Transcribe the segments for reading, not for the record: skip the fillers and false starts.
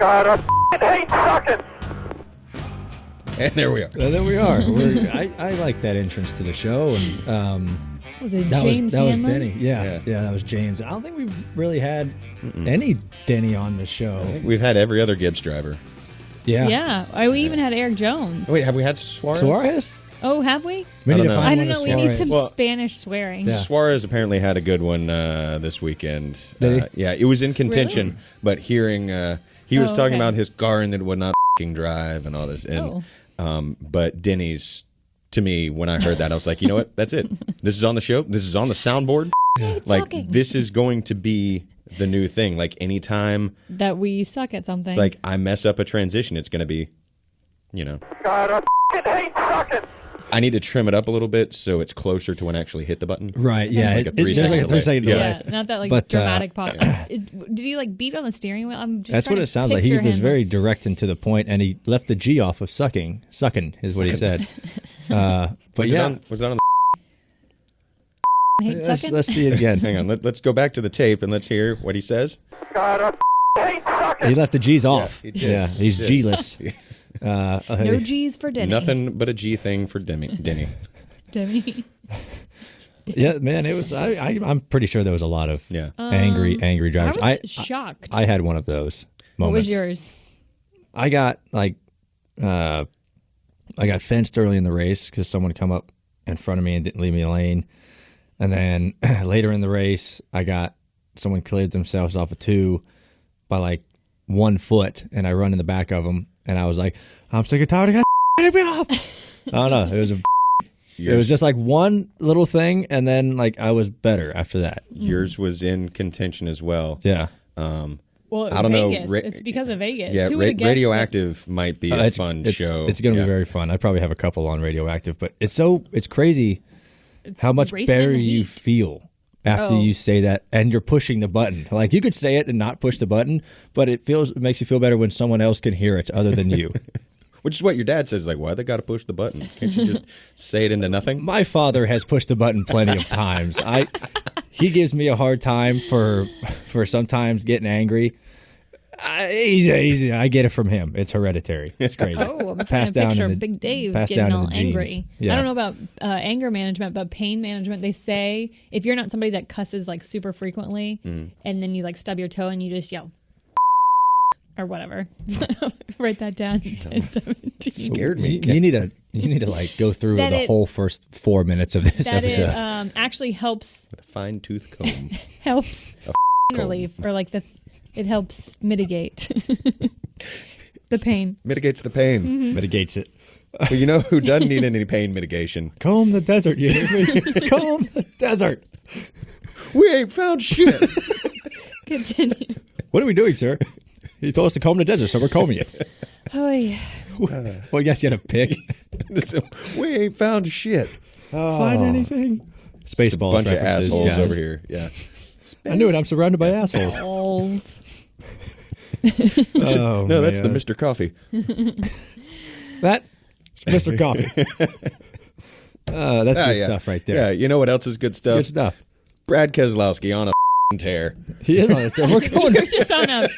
God, I hate sucking. And there we are. There we are. I like that entrance to the show, and was it that James was Hanlon? Denny. Yeah, that was James. I don't think we've really had any Denny on the show. I think we've had every other Gibbs driver. Yeah. Yeah. We even had Eric Jones. Wait, have we had Suarez? Suarez? Oh, have we? We need to know. find I one don't of know. We need Suarez. some Spanish swearing. Yeah. Suarez apparently had a good one this weekend. Did he? Yeah, it was in contention, Really? but hearing he was talking okay. about his car and that it would not f***ing drive and all this. And but Denny's, to me, when I heard that, I was like, you know what? That's it. This is on the show. This is on the soundboard. Like, this is going to be the new thing. Like, anytime that we suck at something. it's like I mess up a transition, it's going to be, you know. God, I hate sucking. I need to trim it up a little bit so it's closer to when I actually hit the button. Right, yeah. Like a 3 second there's like a 3-second delay. yeah, not that But, dramatic pause. Did he beat on the steering wheel? I'm just That's trying what to it sounds like. He picture was him. very direct and to the point, and he left the G off of sucking. Sucking is what he said. But Was yeah, it on the I hate sucking. let's see it again. Hang on, let's go back to the tape and let's hear what he says. God, I hate sucking. He left the G's off. he did. Yeah, he's G-less. No G's for Denny. Nothing but a G thing for Denny. Denny. Yeah, man, it was. I'm pretty sure there was a lot of Yeah. angry I drivers. was shocked. I had one of those what moments. was yours? I got I got fenced early in the race because someone come up in front of me and didn't leave me a lane, and then later in the race, I got someone cleared themselves off a 2 by 1 foot, and I run in the back of them, and I was like, I'm sick and tired of getting me off. I don't know. It was just one little thing, and then I was better after that. Yours was in contention as well. Yeah. Well, I don't Vegas. know. It's because of Vegas. Yeah, Who would've guessed Radioactive might be a fun show. It's going to Yeah. be very fun. I'd probably have a couple on Radioactive, but it's crazy It's how much racing in better the you heat. feel after you say that, and you're pushing the button. You could say it and not push the button, but it makes you feel better when someone else can hear it other than you. Which is what your dad says. Why they got to push the button? Can't you just say it into nothing? My father has pushed the button plenty of times. He gives me a hard time for sometimes getting angry. Easy. I get it from him. It's hereditary. It's crazy. Oh, I'm trying to picture Big Dave getting all angry. Yeah. I don't know about anger management, but pain management. They say if you're not somebody that cusses super frequently, and then you stub your toe and you just yell or whatever. Write that down. 10-17. Scared me. You need to go through the whole first 4 minutes of this that episode. it actually helps With a fine tooth comb. relief or it helps mitigate the pain. Mitigates the pain. Mitigates it. Well, you know who doesn't need any pain mitigation? Comb the desert, you hear me? Comb the desert. We ain't found shit. Continue. What are we doing, sir? He told us to comb the desert, so we're combing it. Oh yeah. Well, yes, you had a pick. We ain't found shit. Find anything? Spaceballs Bunch of references, assholes guys. over here. Yeah. I knew it. I'm surrounded by assholes. Balls. Oh, No, that's the man. Mr. Coffee. That Mr. Coffee. That's good Yeah. stuff right Yeah, there. you know what else is good stuff? Good stuff. Brad Keselowski on a tear. He is on it. We're going You're just on a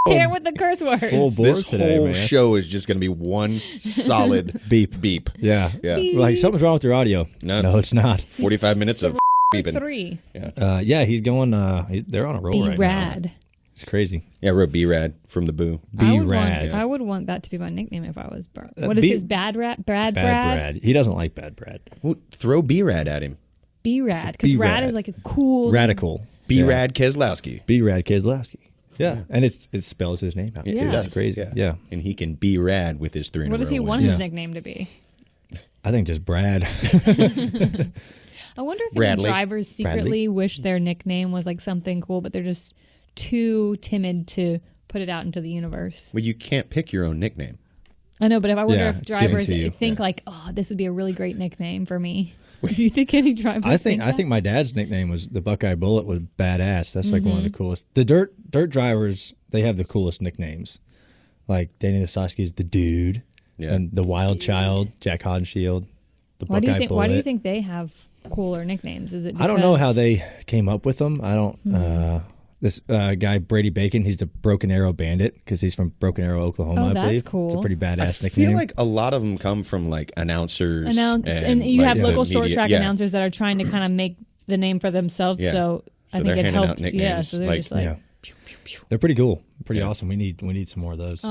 tear with the curse words. full board This today, whole man. show is just going to be one solid Beep. Yeah. Yeah. Something's wrong with your audio. No, No, it's not. 45 minutes of beeping. 3. Yeah, he's going. They're on a roll Be right now. rad. It's crazy. Yeah, I wrote B-Rad from the Boo. Be rad. I would want that to be my nickname if I was What is be- his bad rat? Brad? Bad Brad. He doesn't like Bad Brad. Well, throw B-Rad at him. Be rad. Because B-rad. rad is a cool. Radical. B-Rad Keselowski. Be Rad Keselowski. Yeah, and it spells his name out. Yeah. It's crazy. Yeah. And he can be rad with his 3 in a What does row he want wins. his nickname to be? I think just Brad. I wonder if Bradley. any drivers secretly wish their nickname was something cool, but they're just too timid to put it out into the universe. Well, you can't pick your own nickname. I know, but I wonder Yeah, if it's given drivers to you. think oh, this would be a really great nickname for me. Do you think any drivers? I think that? my dad's nickname was the Buckeye Bullet was badass. That's one of the coolest. The dirt drivers, they have the coolest nicknames. Like Danny Lasowski's the Dude, and the Wild Child, Jack Hodenshield, the Buckeye Bullet. Why do you think they have cooler nicknames? Is it? I don't know because- how they came up with them. I don't. This guy, Brady Bacon, he's a Broken Arrow bandit because he's from Broken Arrow, Oklahoma, I that's believe. cool. It's a pretty badass I nickname. feel like a lot of them come from like announcers. And you like, have the local short media- track yeah. announcers that are trying to kind of make the name for themselves. Yeah. So I So think they're it handing out helps. Yeah, nicknames, so they're like- just like. Yeah. They're pretty cool. Pretty awesome. We need some more of those.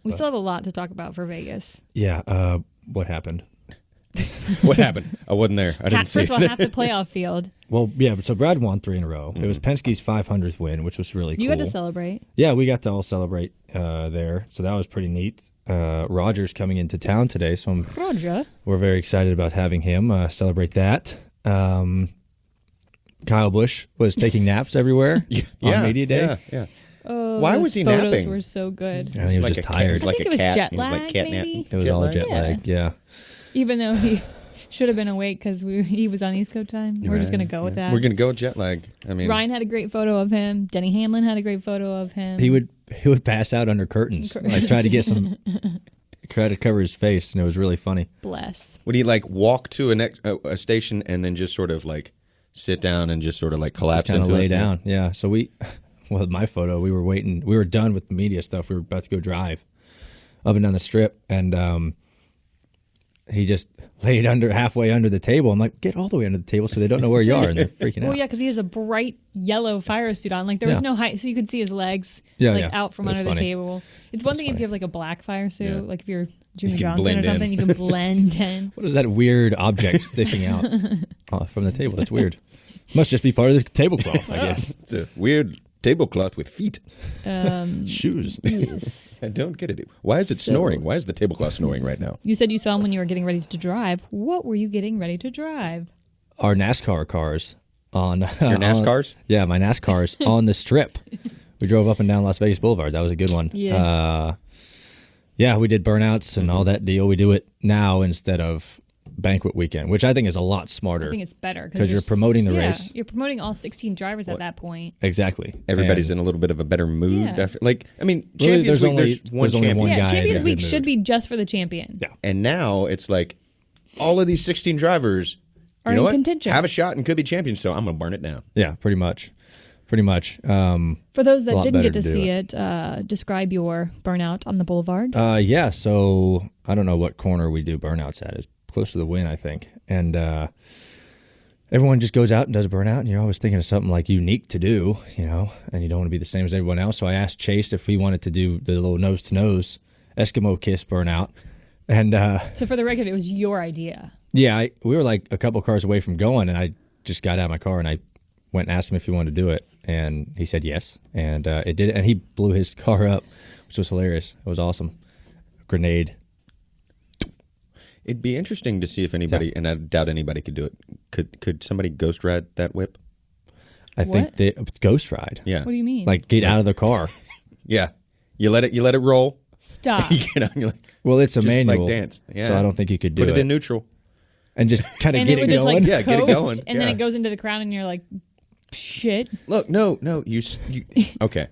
We still have a lot to talk about for Vegas. Yeah. What happened? What happened? I wasn't there. I didn't see First of all, it. half the playoff field. Well, yeah. So Brad won 3 in a row. It was Penske's 500th win, which was really cool. You got to celebrate. Yeah, we got to all celebrate there. So that was pretty neat. Roger's coming into town today, so Roger. we're very excited about having him celebrate that. Kyle Busch was taking naps everywhere on media day. Yeah. Oh, Why those was he photos napping? were so good. And he was Like just a cat. tired. He was like I think a it was cat. jet He was like lag, catnap. maybe? It was all jet lag. Yeah. Even though he should have been awake because he was on East Coast time. We're just going to go with that. We're gonna go with jet lag. I mean, Ryan had a great photo of him. Denny Hamlin had a great photo of him. He would pass out under curtains. Like try to get some, try to cover his face, and it was really funny. Bless. would he like walk to a station and then just sort of like sit down and just sort of like collapse Just kind of into lay it? down. Yeah. So well, my photo, we were waiting. We were done with the media stuff. We were about to go drive up and down the strip, and he just laid halfway under the table. I'm like, get all the way under the table so they don't know where you are, and they're freaking out. Well, yeah, because he has a bright yellow fire suit on. Like there was no height, so you could see his legs out from It was under the funny. table. It's one thing if you have like a black fire suit, like if you're Jimmy You can Johnson or blend something, in. you can blend in. What is that weird object sticking out from the table? That's weird. Must just be part of the tablecloth, I guess. It's a weird tablecloth with feet. Shoes. Yes. I don't get it. Why is it snoring? Why is the tablecloth snoring right now? You said you saw him when you were getting ready to drive. What were you getting ready to drive? Our NASCAR cars on Your NASCARs? Yeah, my NASCARs on the strip. We drove up and down Las Vegas Boulevard. That was a good one. Yeah. Yeah, we did burnouts and all that deal. We do it now instead of banquet weekend, which I think is a lot smarter. I think it's better 'Cause you're promoting the race. You're promoting all 16 drivers at that point. Exactly. Everybody's And in a little bit of a better mood. Yeah. Like, I mean, Really, Champions there's Week, only- there's one there's only champion. one Yeah, guy in a Champions good Week mood. should be just for the champion. Yeah. And now it's like all of these 16 drivers Are you know in what? contention. Have a shot and could be champions, so I'm going to burn it down. Yeah, pretty much. Pretty much. For those A that lot didn't get better to to do see it, describe your burnout on the boulevard. Yeah, so I don't know what corner we do burnouts at. It's close to the win, I think. And everyone just goes out and does a burnout, and you're always thinking of something like unique to do, you know, and you don't want to be the same as everyone else. So I asked Chase if we wanted to do the little nose-to-nose Eskimo kiss burnout. And So for the record, it was your idea. yeah, we were like a couple cars away from going, and I just got out of my car and I went and asked him if he wanted to do it, and he said yes, and it did, and he blew his car up, which was hilarious. It was awesome. Grenade. It'd be interesting to see if anybody, and I doubt anybody could do it. Could somebody ghost ride that whip? I think What? they ghost ride. Yeah. What do you mean? Like get out of the car. Yeah. You let it roll. Stop. You get out and you're like, Well, it's a just manual, like dance. Yeah. so I don't think you could do Put it in neutral. and just kind of And get it it would just going. like Yeah, get it coast, going. and then Yeah. it goes into the crowd, and you're like, shit. Look, no, you okay.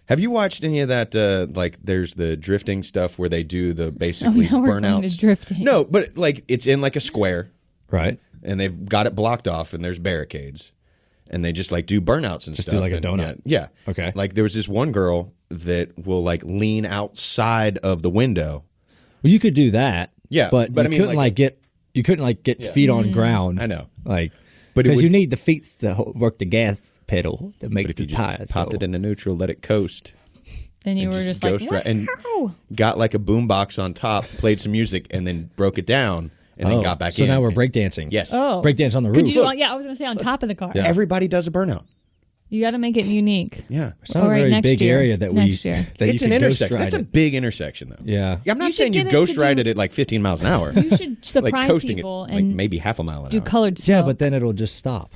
Have you watched any of that? Like, there's the drifting stuff where they do the basically now we're going to burnouts. drifting. No, but like it's in like a square, Right. and they've got it blocked off, and there's barricades, and they just like do burnouts and Just stuff. do like a and, donut. Yeah. Okay. Like there was this one girl that will like lean outside of the window. Well, you could do that. Yeah, but but you I mean, couldn't like- get feet on ground. I know. Like, But it because would- you need the feet to work the gas pedal to make But if the you just tires popped go. it into neutral, let it coast. And you and were just like, ghost ride- and wow. got like a boombox on top, played some music, and then broke it down, and then got back so in. now we're breakdancing. Yes. Oh. Breakdance on the Could roof. you do, yeah, I was going to say on top of the car. Yeah. Everybody does a burnout. You got to make it unique. Yeah. It's not All a right, very next big year. area that Next we year. that It's you an can ghost intersection. ride That's a it. big intersection, though. Yeah. I'm not You saying should you get it ghost to ride do- it at like 15 miles an hour. You should like surprise coasting people it like and maybe half a mile an do hour. colored smoke. Yeah, but then it'll just stop.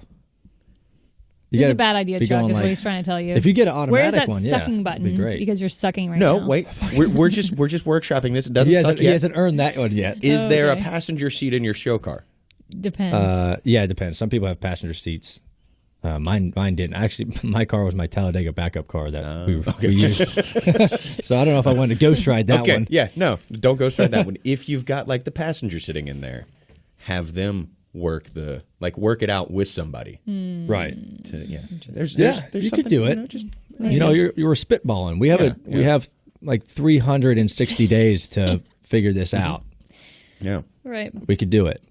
You This is gotta a bad idea, be Chuck, going is what like- he's trying to tell you. If you get an automatic Where's that one, yeah, sucking it'd button? be great. Because you're sucking right No, now. wait. We're just workshopping this. It doesn't He suck hasn't, yet. he hasn't earned that one yet. Is there a Okay. passenger seat in your show car? Depends. Yeah, it depends. Some people have passenger seats. Mine didn't. Actually, my car was my Talladega backup car that we used. So I don't know if I wanted to ghost ride that Okay. one. Yeah. No, don't ghost ride that one. If you've got like the passenger sitting in there, have them work it out with somebody. Right. Yeah. There's Yeah, there's you could something, do it. You know, just You know, you were spitballing. We have like 360 days to figure this out. Yeah. Right. We could do it.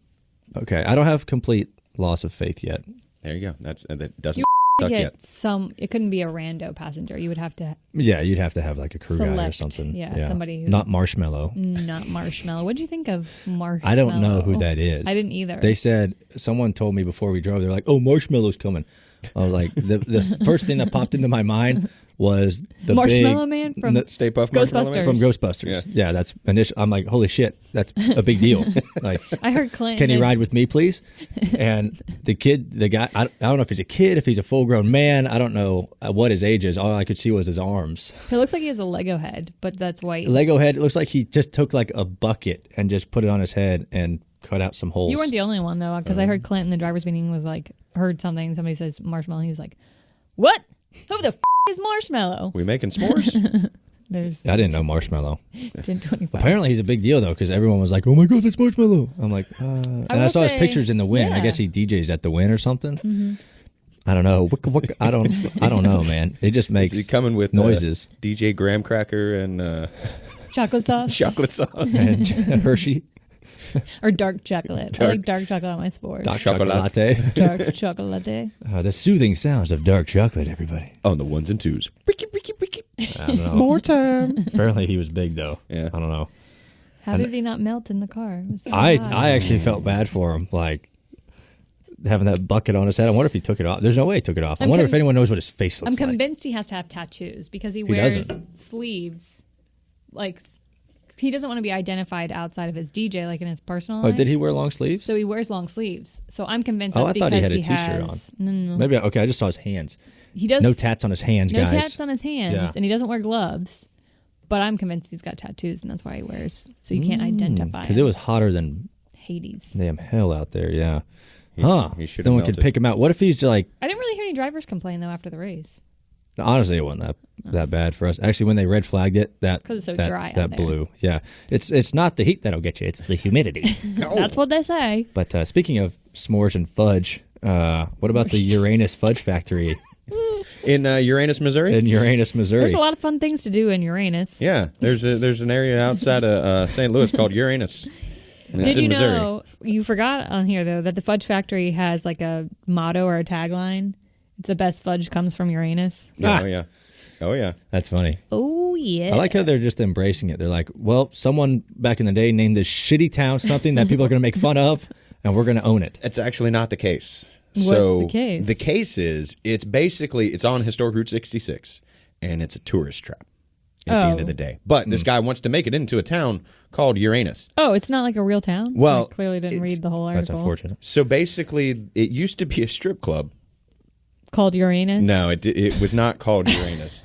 Okay. I don't have complete loss of faith yet. There you go. That doesn't To suck get yet. it couldn't be a rando passenger. You would have to Yeah, you'd have to have like a crew guy or select, something. somebody who Not Marshmallow. not Marshmallow. What do you think of Marshmallow? I don't know who that is. I didn't either. They said, someone told me before we drove, they're like, oh, Marshmallow's coming. I was like, the first thing that popped into my mind was the Marshmallow big, Man from Stay Puft Marshmallow Man? Ghostbusters. from Ghostbusters. Yeah, that's initial. I'm like, holy shit, that's a big deal. Like, I heard Clint. can he ride with me, please? And the guy, I don't know if he's a kid, if he's a full grown man. I don't know what his age is. All I could see was his arms. He looks like he has a Lego head, but that's white. Lego head. It looks like he just took like a bucket and just put it on his head and cut out some holes. You weren't the only one though, because I heard Clint in the driver's meeting was like heard something. Somebody says Marshmallow. And he was like, "What? Who the is Marshmallow?" We making s'mores? There's I didn't know Marshmallow. 1025. Apparently, he's a big deal though, because everyone was like, "Oh my god, that's Marshmallow!" I'm like, and I will saw his say- pictures in the Win. I yeah. guess he DJs at the Win or something. I don't know. I don't know, man. It just makes Is he coming with noises. DJ Graham Cracker and Chocolate sauce chocolate sauce? And Hershey, or dark chocolate. I like dark chocolate on my sport. dark Chocolate. chocolate latte. Dark chocolate. The soothing sounds of dark chocolate. Everybody. On the ones and twos. Wiki, wiki, wiki. I don't know. S'more time. Apparently, he was big though. Yeah. I don't know. How did he not melt in the car? It was so I hot. actually felt bad for him, like having that bucket on his head. I wonder if he took it off. There's no way he took it off. I I'm wonder con- if anyone knows what his face I'm looks like. convinced he has to have tattoos because he wears doesn't. sleeves. Like, he doesn't want to be identified outside of his DJ, like in his personal Oh, life. did he wear long sleeves? So he wears long sleeves. So I'm convinced Oh, that's I thought he because had a he t-shirt has. on. No. Maybe I just saw his hands. He does. No tats on his hands, No guys. tats on his hands, Yeah. and he doesn't wear gloves. But I'm convinced he's got tattoos, and that's why he wears. So you can't identify Because him. it was hotter than Hades. damn hell out there. Yeah. Huh. he should've Someone could melted. pick him out. What if he's like? I didn't really hear any drivers complain though after the race. Honestly, it wasn't that bad for us. Actually, when they red flagged it, 'Cause it's so dry out that there. blew. Yeah. It's not the heat that'll get you. It's the humidity. That's what they say. But speaking of s'mores and fudge, what about the Uranus Fudge Factory In Uranus, Missouri? in Uranus, Missouri? There's a lot of fun things to do in Uranus. Yeah, there's an area outside of St. Louis called Uranus. And it's Did in you Missouri. know, you forgot on here though, that the Fudge Factory has like a motto or a tagline? It's the best fudge comes from Uranus. Oh, yeah. Oh, yeah. That's funny. Oh, yeah. I like how they're just embracing it. They're like, well, someone back in the day named this shitty town something that people are going to make fun of, and we're going to own it. It's actually not the case. What's So the case? The case is it's on historic Route 66, and it's a tourist trap at the end of the day. But this guy wants to make it into a town called Uranus. Oh, it's not like a real town? Well, I clearly didn't it's- read the whole article. That's unfortunate. So basically, it used to be a strip club. Called Uranus? No, it was not called Uranus.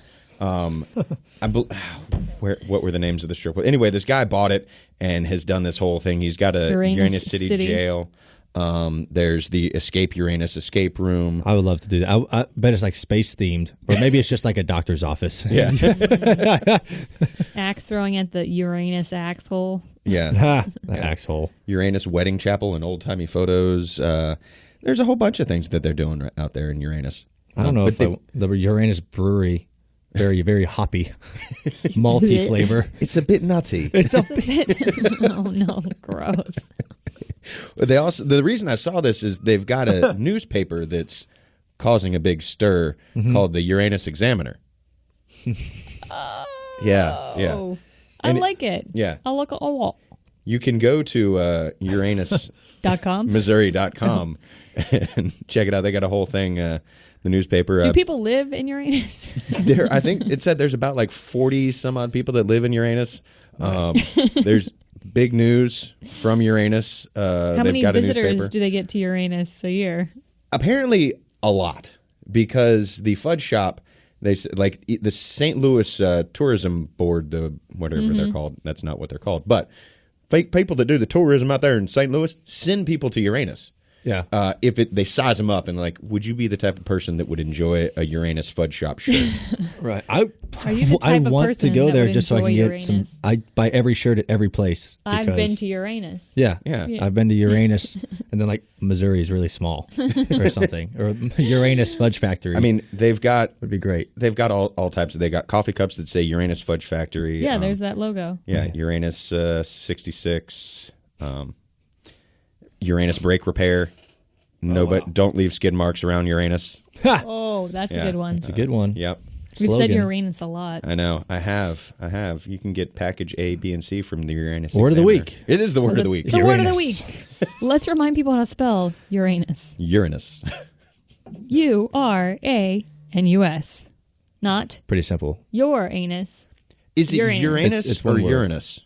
What were the names of the strip club? Anyway, this guy bought it and has done this whole thing. He's got a Uranus City jail. There's the Escape Uranus escape room. I would love to do that. I bet it's like space themed, or maybe it's just like a doctor's office. Yeah, Axe throwing at the Uranus axe hole. yeah. The axe hole. Uranus wedding chapel and old timey photos. There's a whole bunch of things that they're doing right out there in Uranus. I don't know But if they've- the Uranus brewery, very, very hoppy, malty flavor. It's a bit nutty. It's a Oh, no. Gross. They also the reason I saw this is they've got a newspaper that's causing a big stir called the Uranus Examiner. Yeah. Oh, I And like it. Yeah. I like it a lot. You can go to uranusmissouri.com and check it out. They got a whole thing, the newspaper. Do people live in Uranus? I think it said there's about like 40 some odd people that live in Uranus. There's big news from Uranus. How they've many got a visitors newspaper. do they get to Uranus a year? Apparently a lot, because the fudge shop, they like the St. Louis Tourism Board, the whatever they're called. That's not what they're called, but fake people that do the tourism out there in St. Louis send people to Uranus. Yeah. If they size them up and like, would you be the type of person that would enjoy a Uranus fudge shop shirt? Right. Are you the type of want person to go that there would just so I can enjoy get some. Uranus? I buy every shirt at every place. I've because- been to Uranus. Yeah. Yeah. I've been to Uranus, and then like Missouri is really small or something, or Uranus Fudge Factory. I mean, they've got would be great. They've got all types. They got coffee cups that say Uranus Fudge Factory. Yeah, there's that logo. Yeah, Uranus 66. Uranus brake repair. No, but don't leave skid marks around Uranus. Oh, that's a good one. It's a good one. Yep. We've said Slogan. Uranus a lot. I know. I have. You can get package A, B, and C from the Uranus. Word of the Examiner. week. It is the word of the week. The word of the Uranus. week. Let's remind people how to spell Uranus. Uranus. Uranus. Not Pretty simple. your anus. Is it Uranus. Uranus It's or one word. Uranus?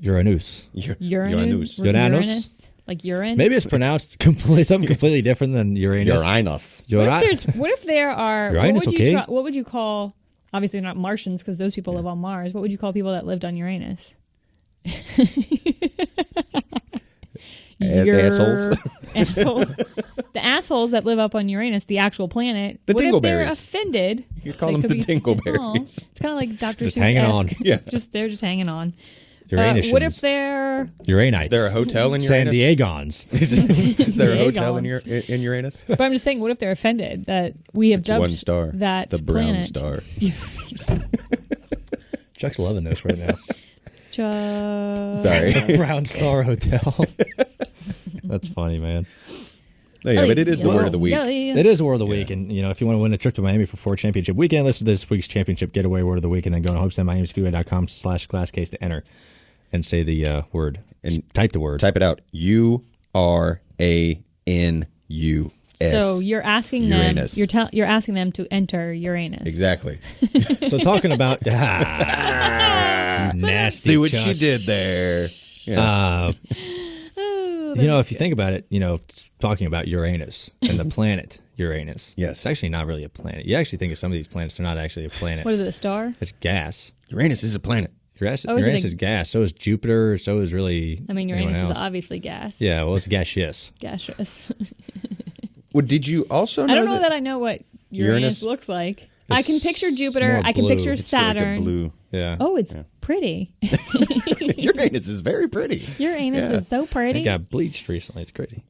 Uranus. Uranus. Uranus? Like urine. Maybe it's pronounced something completely different than Uranus. Uranus. What if there are? Uranus, okay? What would you call? Obviously not Martians because those people live on Mars. What would you call people that lived on Uranus? Assholes. Assholes. The assholes that live up on Uranus, the actual planet. The what if they're dingleberries. offended? You call They them could the be- dingleberries. Aw, it's kind of like Dr. Just Seuss-esque. hanging on. Yeah. They're just hanging on. Uranus. What if they're Uranites? Is there a hotel in San Uranus? Diegons. Is there a hotel in, Diegons. in Uranus? But I'm just saying, what if they're offended that we have dubbed One star. that the brown planet? star. Chuck's loving this right now. Sorry. Brown Star Hotel. That's funny, man. No, yeah, but it is the word of the week. It is word of the week, and if you want to win a trip to Miami for 4 championship weekend, listen to this week's championship getaway word of the week, and then go to hostelmiamispeedway.com/glasscase to enter and say the word and type the word. Type it out. Uranus. So you're asking Uranus. them. You're asking them to enter Uranus. Exactly. So talking about nasty. See what Chuck. she did there. Yeah. If you think about it, it's talking about Uranus and the planet Uranus. Yes. It's actually not really a planet. You actually think of some of these planets, they're not actually a planet. What is it? A star? It's gas. Uranus is a planet. Uranus, Oh, is it Uranus a- is gas. So is Jupiter. So is really. I mean, anyone Uranus else. is obviously gas. Yeah, well, it's gaseous. Gaseous. Well, did you also know I don't know that I know what Uranus Uranus? looks like. I can picture Jupiter. more I can blue. picture It's Like a Saturn. blue. Yeah. Oh, it's pretty. Uranus is very pretty. Uranus is so pretty. It got bleached recently. It's crazy.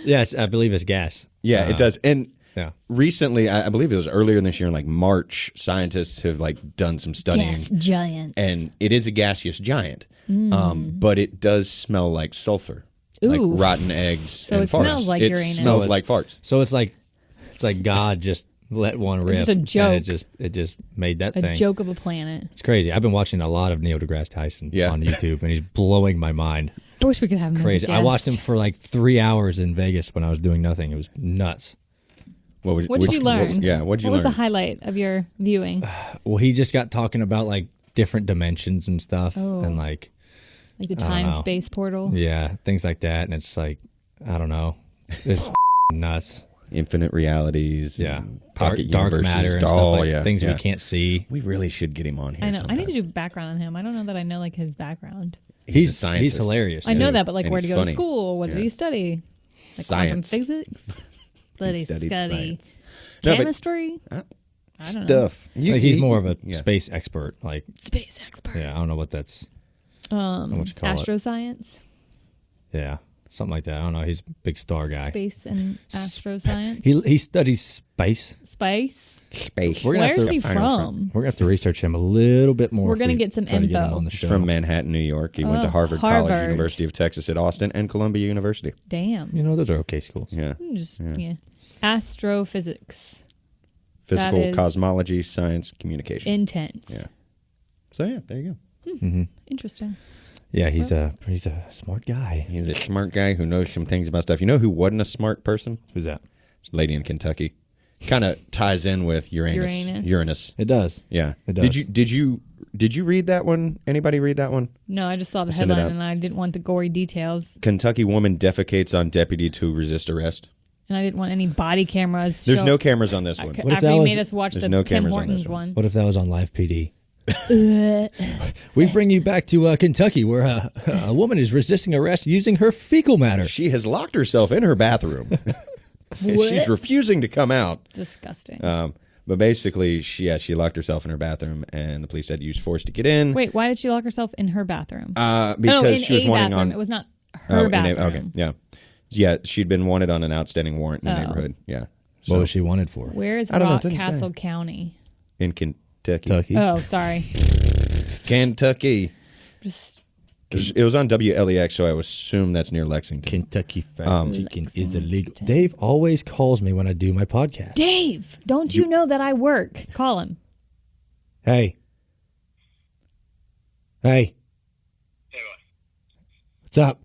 Yeah, I believe it's gas. Yeah, it does. And Yeah. recently, I believe it was earlier in this year, in like March, scientists have like done some studying. Gas giants. And it is a gaseous giant, but it does smell like sulfur, like Ooh. rotten eggs. So and it farts. smells like it Uranus. smells So like farts. So it's like God just let one rip. just a joke. And it just made that a thing. joke of a planet. It's crazy. I've been watching a lot of Neil deGrasse Tyson Yeah. on YouTube, and he's blowing my mind. I wish we could have him Crazy. as a I watched him guest. for like 3 hours in Vegas when I was doing nothing. It was nuts. What What did you learn? What did you What was learn? the highlight of your viewing? Well, he just got talking about like different dimensions and stuff, Oh. and like Like the don't time know. space portal? yeah, things like that. And it's like I don't know, it's nuts. Infinite realities. Yeah, and dark pocket matter universes. and stuff Oh, like yeah, things yeah. we can't see. We really should get him on here. I know. I sometime. need to do background on him. I don't know that I know like his background. He's a scientist. He's hilarious. I know too. that, but like And where to he's go to funny. school? What did Yeah. he study? Like quantum Science. physics? Did he studied study science. No, but- chemistry? I don't know. Stuff. Like, he's more of a yeah. space expert. Like Space expert. yeah, I don't know what that's. I don't know what you call it. Astroscience? Yeah, something like that. I don't know. He's a big star guy. Space and astroscience? He studies space. Space? Space. We're gonna have Where's to he find out from? We're gonna have to research him a little bit more. We're if gonna we get some try to get him info. on the He's show. from Manhattan, New York. He went to Harvard College, Harvard. University of Texas at Austin, and Columbia University. Damn. You know, those are okay schools. Yeah. Yeah. Astrophysics. Physical, That is- cosmology, science, communication. Intense. Yeah. So yeah, there you go. Interesting. Yeah, he's a smart guy. He's a smart guy who knows some things about stuff. You know who wasn't a smart person? Who's that? Lady in Kentucky. Kind of ties in with Uranus. Uranus. It does. Yeah. It does. Did you read that one? Anybody read that one? No, I just saw the Send it headline up. and I didn't want the gory details. Kentucky woman defecates on deputy to resist arrest. And I didn't want any body cameras. There's no cameras on this one. What if After that he was- made us watch There's the no Tim cameras on Hortons this one. one. What if that was on live PD? We bring you back to Kentucky, where a woman is resisting arrest using her fecal matter. She has locked herself in her bathroom. She's refusing to come out. Disgusting. But basically, she locked herself in her bathroom, and the police had to use force to get in. Wait, why did she lock herself in her bathroom? Because she was wanting on. It was not her bathroom. Okay, yeah. Yeah, she'd been wanted on an outstanding warrant in the neighborhood. Yeah. What was she wanted for? Where is I don't know, it Rock didn't Castle say. County? In Kentucky. Kentucky. Oh, sorry. Kentucky. Just It was on WLEX, so I would assume that's near Lexington. Kentucky Fried Chicken is illegal. Dave always calls me when I do my podcast. Dave, don't you know that I work? Call him. Hey. Hey, What's up?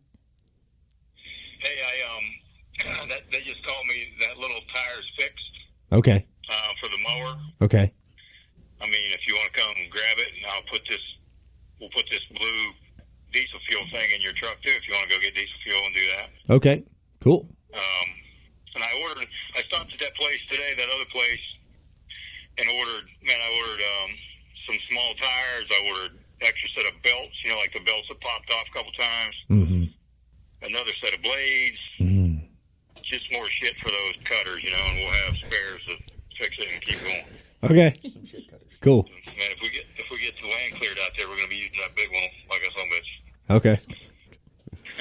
hey, they just called me that little tire's fixed Okay. for the mower. Okay. I mean, if you want to come grab it, and we'll put this blue diesel fuel thing in your truck too. If you want to go get diesel fuel and do that. Okay. Cool. And I stopped at that place today, that other place, and ordered some small tires. I ordered extra set of belts, like the belts that popped off a couple times. Mm-hmm. Another set of blades. Mm. Just more shit for those cutters, and we'll have spares to fix it and keep going. Okay. Cool. Man, if we get the land cleared out there, we're gonna be using that big one like a son bitch. Okay.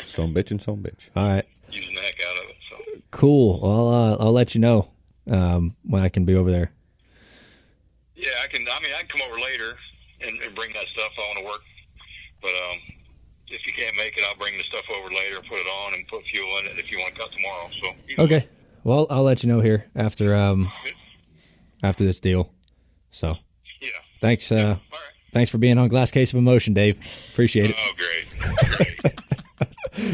Some bitch and some bitch. All right. Using the heck out of it. So Cool. Well, I'll let you know when I can be over there. yeah, I can come over later and bring that stuff. I want to work, but if you can't make it, I'll bring the stuff over later and put it on and put fuel in it if you want to cut tomorrow. So Okay. Well, I'll let you know here after this deal. So yeah. thanks. All right. Thanks for being on Glass Case of Emotion, Dave. Appreciate it. Oh, great.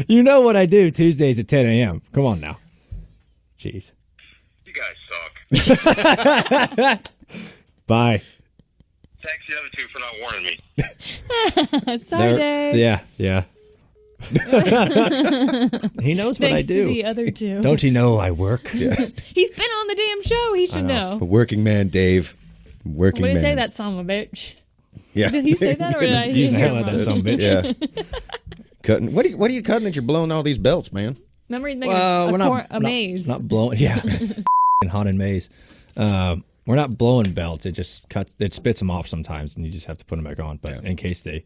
You know what I do Tuesdays at 10 a.m. Come on now. Jeez. You guys suck. Bye. Thanks the other two for not warning me. Sorry, Dave. Yeah. He knows what Thanks I do. to the other two. Don't he know I work? Yeah. He's been on the damn show. He should know. A working man, Dave. Working What did man. he say? That son of a bitch. Yeah. Did he say that, or did I Using the hear hell out him of that wrong? son of a bitch. Yeah. Cutting. What are you cutting that you're blowing all these belts, man? Remember he'd make We're a maze. Not blowing. Yeah. Haunted maze. We're not blowing belts. It just cuts. It spits them off sometimes, and you just have to put them back on. But in case they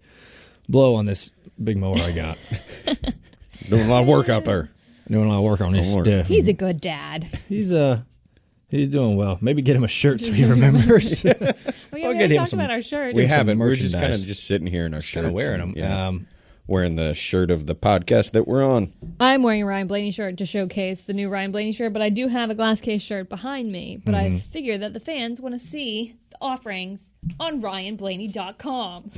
blow on this big mower I got, Doing a lot of work out there. doing a lot of work on this Don't worry. stuff. He's a good dad. He's doing well. Maybe get him a shirt so he remembers. Oh, yeah, I'll we get haven't him talked some- about our shirt. We Get some haven't. We're just kind merchandise. of just sitting here in our shirts. Kinda wearing them. Yeah. Wearing the shirt of the podcast that we're on. I'm wearing a Ryan Blaney shirt to showcase the new Ryan Blaney shirt, but I do have a Glass Case shirt behind me. But I figure that the fans want to see the offerings on RyanBlaney.com.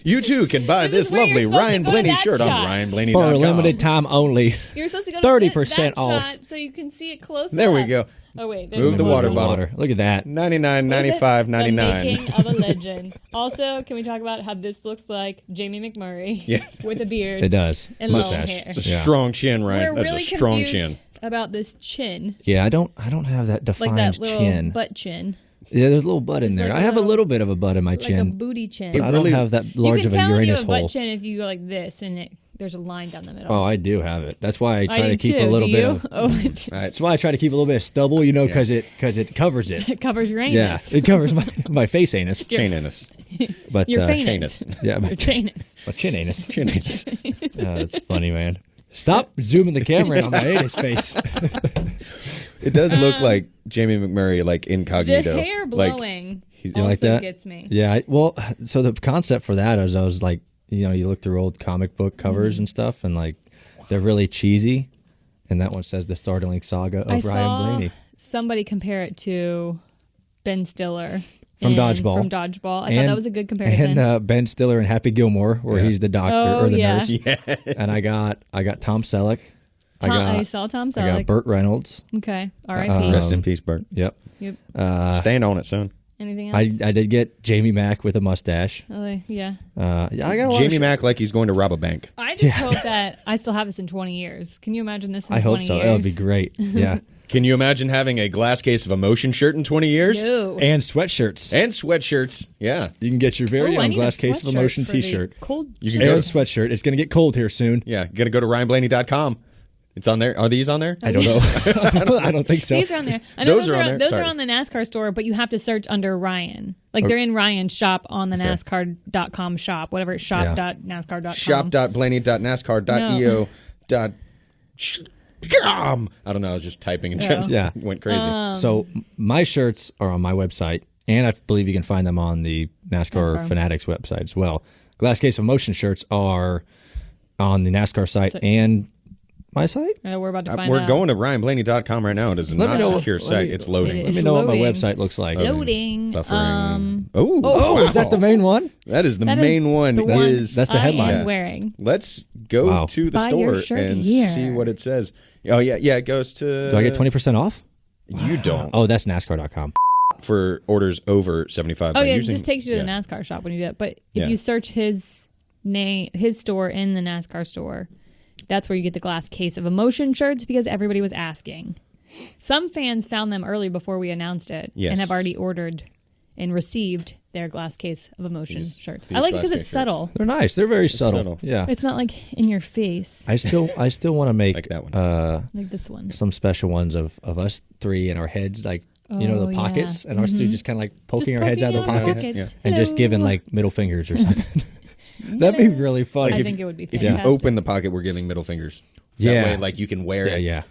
You too can buy This this is where you're lovely supposed to Ryan go to Blaney that shirt on shot. RyanBlaney.com. For a limited time only. You're supposed to go to 30% that off. shot so you can see it close There we up. go. Oh, wait. Move the water bottle. Look at that. $99.95, The $99. making of a legend. Also, can we talk about how this looks like Jamie McMurray Yes. with a beard It does. and long Mustache. hair? It's a Yeah. strong chin, Ryan. We're That's really a strong confused chin. about this chin, Yeah, I don't have that like defined that little chin. butt chin, Yeah, there's a little butt in there. like I a have a little- little bit of a butt in my like a chin. booty chin. But I really- don't have that large you of can a tell if you Uranus have a butt hole. chin if you go like this and there's a line down the middle. Oh, I do have it. That's why I try I to do keep too. a little Do bit you? of. Oh, That's why I try to keep a little bit of stubble, because it covers it. it covers your Yeah, anus. it covers my face anus. Chain anus. But Your anus. fanus. Yeah, my Your chanus. chin anus. Chin anus. That's funny, man. Stop zooming the camera in on my anus face. It does look like Jamie McMurray, like The incognito. hair blowing You also like that? gets me. Yeah. Well, so the concept for that is I was like, you look through old comic book covers and stuff, and like they're really cheesy. And that one says the startling saga of I Ryan saw Blaney. somebody compare it to Ben Stiller From Dodgeball. From Dodgeball, I thought that was a good comparison. And Ben Stiller and Happy Gilmore, where he's the doctor Oh, or the yeah. nurse. And I got Tom Selleck. I saw Tom I got Selleck. Burt Reynolds. Okay, R.I.P. Rest in peace, Bert. Yep. Yep. Stand on it, son. Anything else? I did get Jamie Mack with a mustache. Oh, yeah. I got a lot Jamie of Mack like he's going to rob a bank. I just hope that I still have this in 20 years. Can you imagine this in I 20 hope so. years? That would be great. Yeah. Can you imagine having a glass case of emotion shirt in 20 years? No. And sweatshirts. And sweatshirts. Yeah. You can get your very Ooh, I own need a glass case of sweatshirt emotion for the T-shirt. Cold You can And go a sweatshirt. It's going to get cold here soon. Yeah, you got to go to RyanBlaney.com. It's on there. Are these on there? I don't know. I don't think so. These are on there. I know Those are on there? Those Sorry. are on the NASCAR store, but you have to search under Ryan. Like they're in Ryan's shop on the NASCAR.com shop, whatever it's shop.nascar.com. Shop.blaney.nascar.eo. I don't know. I was just typing and Yeah. went crazy. So my shirts are on my website, and I believe you can find them on the NASCAR Fanatics website as well. Glass Case of Emotion shirts are on the NASCAR site and my site. We're about to find We're out. going to RyanBlaney.com right now. It is a Let me not know- secure let site. me- It's loading. It's Let me know what my loading. website looks like. Loading. Buffering. Oh, is that the main one? That is the That is main one. the It one is- That's the headline. I am wearing. Let's go Wow. to the Buy your store shirt and here. see what it says. Oh, yeah. Yeah, it goes to... Do I get 20% off? You don't. Oh, that's NASCAR.com. For orders over 75. Oh They're yeah, it using- just takes you to the yeah. NASCAR shop when you do it. But if Yeah. you search his name, his store in the NASCAR store, that's where you get the Glass Case of Emotion shirts because everybody was asking. Some fans found them early before we announced it Yes. and have already ordered and received their Glass Case of Emotion shirts. these I like it Glass because Case it's shirts. subtle. They're nice. They're very subtle. subtle. Yeah. It's not like in your face I still want to make Like that one. like this one. some special ones of us three and our heads, like the Oh, pockets, yeah. and us two just kind of like poking Just our heads out of the poking out pockets, pockets. and just giving Hello. like middle fingers or something. That'd be really funny. I think it would be If fantastic. you open the pocket, we're giving middle fingers. That Yeah. way, like, you can wear it yeah.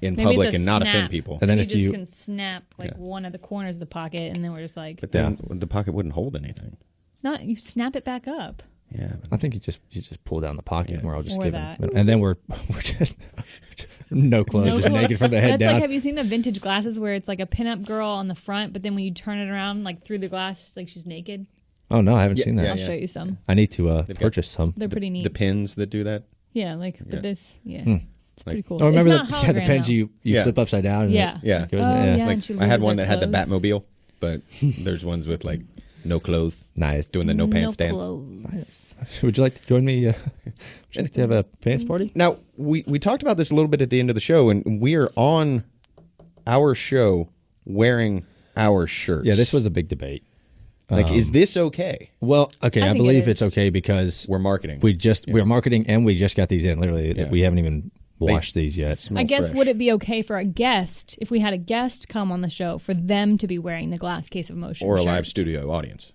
in Maybe public it's a and not snap. offend people. And then you if just you- can snap like one of the corners of the pocket, and then we're just like, But then the pocket wouldn't hold anything. not you snap it back up. Yeah. I think you just pull down the pocket, and we're all just Or giving, that. and then we're just no clothes, just naked from the head That's down. like, have you seen the vintage glasses where it's like a pinup girl on the front, but then when you turn it around, like through the glass, like she's naked? Oh no, I haven't seen that. yeah, I'll show you some. I need to got- purchase some. They're pretty neat. The pins that do that. yeah, like but this, it's pretty cool. Oh, remember it's the not the hologram, pens though. you Yeah. flip upside down? And Yeah. Yeah. it goes- Oh, yeah. Like, and she I had loses one her that had the clothes. Batmobile, but there's ones with, like, no clothes. Nice. Doing the no pants no dance. clothes. Would you like to join me? Would you like to have a pants party? Now, we talked about this a little bit at the end of the show, and we are on our show wearing our shirts. Yeah, this was a big debate. Like, is this okay? Well, okay, I I think believe it it's is. okay because We're marketing. we're marketing and we just got these in. Literally, Yeah. we haven't even washed these yet. Smell I guess fresh. would it be okay for a guest if we had a guest come on the show for them to be wearing the Glass Case of Emotion Or a shirt? live studio audience.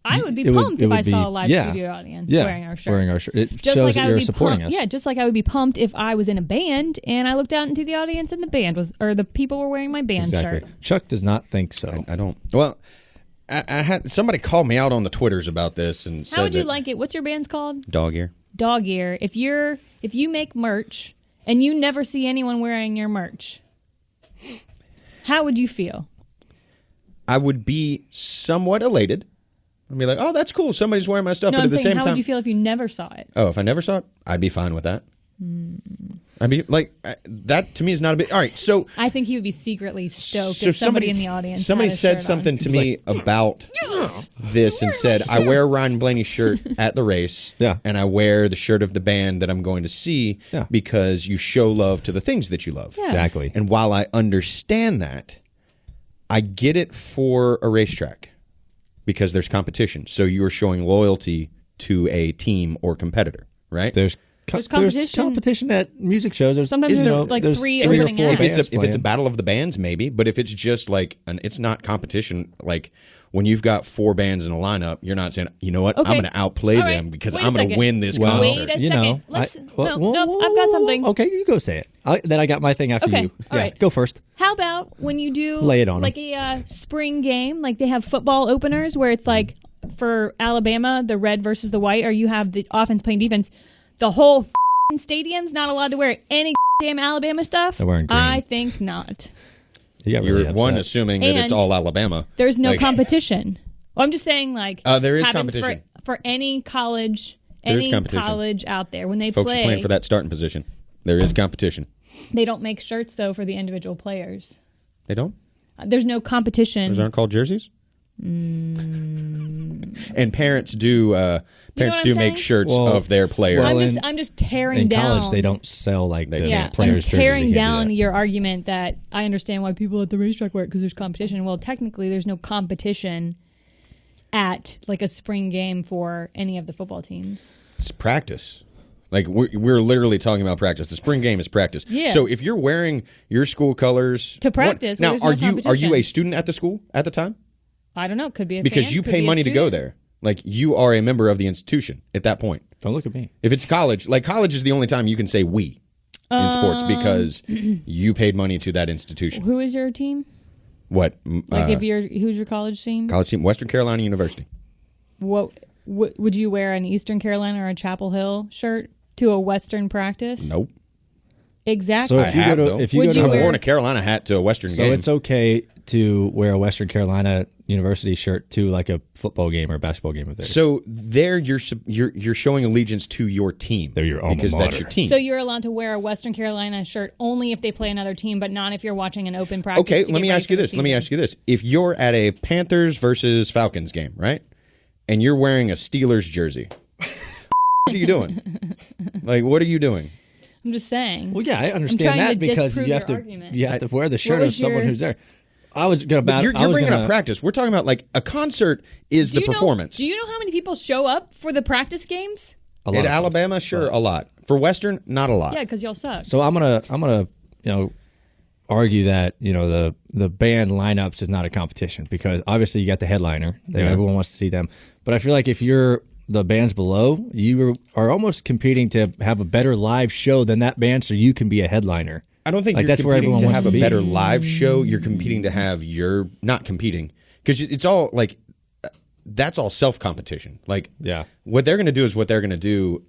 I would be It would- pumped it if would I saw be- a live yeah. studio audience Yeah, wearing our shirt. wearing our shirt. It Just shows like that I would you're be supporting pumped, us. Yeah, just like I would be pumped if I was in a band and I looked out into the audience and the band was, or the people were wearing my band Exactly. shirt. Chuck does not think so. I don't. Well, I had somebody called me out on the Twitters about this and said How would you that- like it? What's your band's called? dog ear. Dog Ear. If you make merch and you never see anyone wearing your merch, how would you feel? I would be somewhat elated. I'd be like, "Oh, that's cool. Somebody's wearing my stuff." No, but I'm at the saying, same how time, would you feel if you never saw it? oh, if I never saw it, I'd be fine with that. I'd be like, that to me is not a big. All right, so I think he would be secretly stoked so if somebody in the audience. somebody had a said shirt something on. to me about this and said, "I wear Ryan Blaney's shirt at the race, Yeah. and I wear the shirt of the band that I'm going to see Yeah. because you show love to the things that you love." Yeah. Exactly. And while I understand that, I get it for a racetrack because there's competition. So you are showing loyalty to a team or competitor, right? There's There's competition. competition at music shows. There's, Sometimes you there's know, like there's three or opening four acts. if bands it's a playing. battle of the bands, maybe. But if it's just like it's not competition. Like when you've got four bands in a lineup, you're not saying, you know what, Okay. I'm going to outplay All right. them because Wait a I'm going to second. win this Well, concert. Wait a you know, second. Let's- well, no, I've got something. Okay, you go say it. Then I got my thing after Okay, you. all Yeah, right. go first. How about when you do Lay it on 'em. like a spring game, like they have football openers where it's like for Alabama, the red versus the white, or you have the offense playing defense. The whole stadium's not allowed to wear any damn Alabama stuff. They're wearing green. I think not. You got You're really one upset. assuming that it's And all Alabama. There's no Like- competition. Well, I'm just saying, like there is happens competition. for any college. There is Any competition. college out there when they Folks play, are playing for that starting position. There is competition. they don't make shirts though for the individual players. They don't. There's no competition. Those aren't called jerseys. And parents do what I'm make saying? shirts of their players. I'm just tearing in down. college, they don't sell like the Yeah, players' I'm jerseys. tearing They can't do down that. your argument that I understand why people at the racetrack wear it because there's competition. Well, technically, there's no competition at like a spring game for any of the football teams. It's practice. Like we're literally talking about practice. The spring game is practice. Yeah. So if you're wearing your school colors To practice, now where there's no are you competition. a student at the school at the time? I don't know. Could be a Because fan, you could pay be a money to go student. there. Like you are a member of the institution at that point. Don't look at me. If it's college, like college is the only time you can say we in sports because you paid money to that institution. Who is your team? What? Like who's your college team? College team, Western Carolina University. What would you wear an Eastern Carolina or a Chapel Hill shirt to a Western practice? Nope. Exactly. So I have, though. if you Would go you to I've wear- worn a Carolina hat to a Western so game. it's okay to wear a Western Carolina University shirt to like a football game or a basketball game of theirs. So there, you're showing allegiance to your team. They're your alma because that's mater. your team. So you're allowed to wear a Western Carolina shirt only if they play another team, but not if you're watching an open practice. Okay, to let get me ready ask you for the this. Let me season. ask you this. If you're at a Panthers versus Falcons game, right, and you're wearing a Steelers jersey, what are you doing? Like, what are you doing? I'm just saying. well, yeah, I trying understand that to because disprove you have your to argument. you have to wear the shirt What of was someone your- who's there. I was gonna But you're I was bringing gonna, up practice. We're talking about like a concert is the performance. Do you know how many people show up for the practice games? a lot At of times. Alabama, sure, a lot. For Western, not a lot. Yeah, because y'all suck. So I'm gonna argue that the band lineups is not a competition because obviously you got the headliner. Everyone wants to see them, but I feel like if you're the bands below, you are almost competing to have a better live show than that band, so you can be a headliner. I don't think Like, you're that's where competing everyone to wants have to a be. better live show. You're competing to have not competing because it's all like that's all self competition. Like Yeah. what they're going to do is what they're going to do.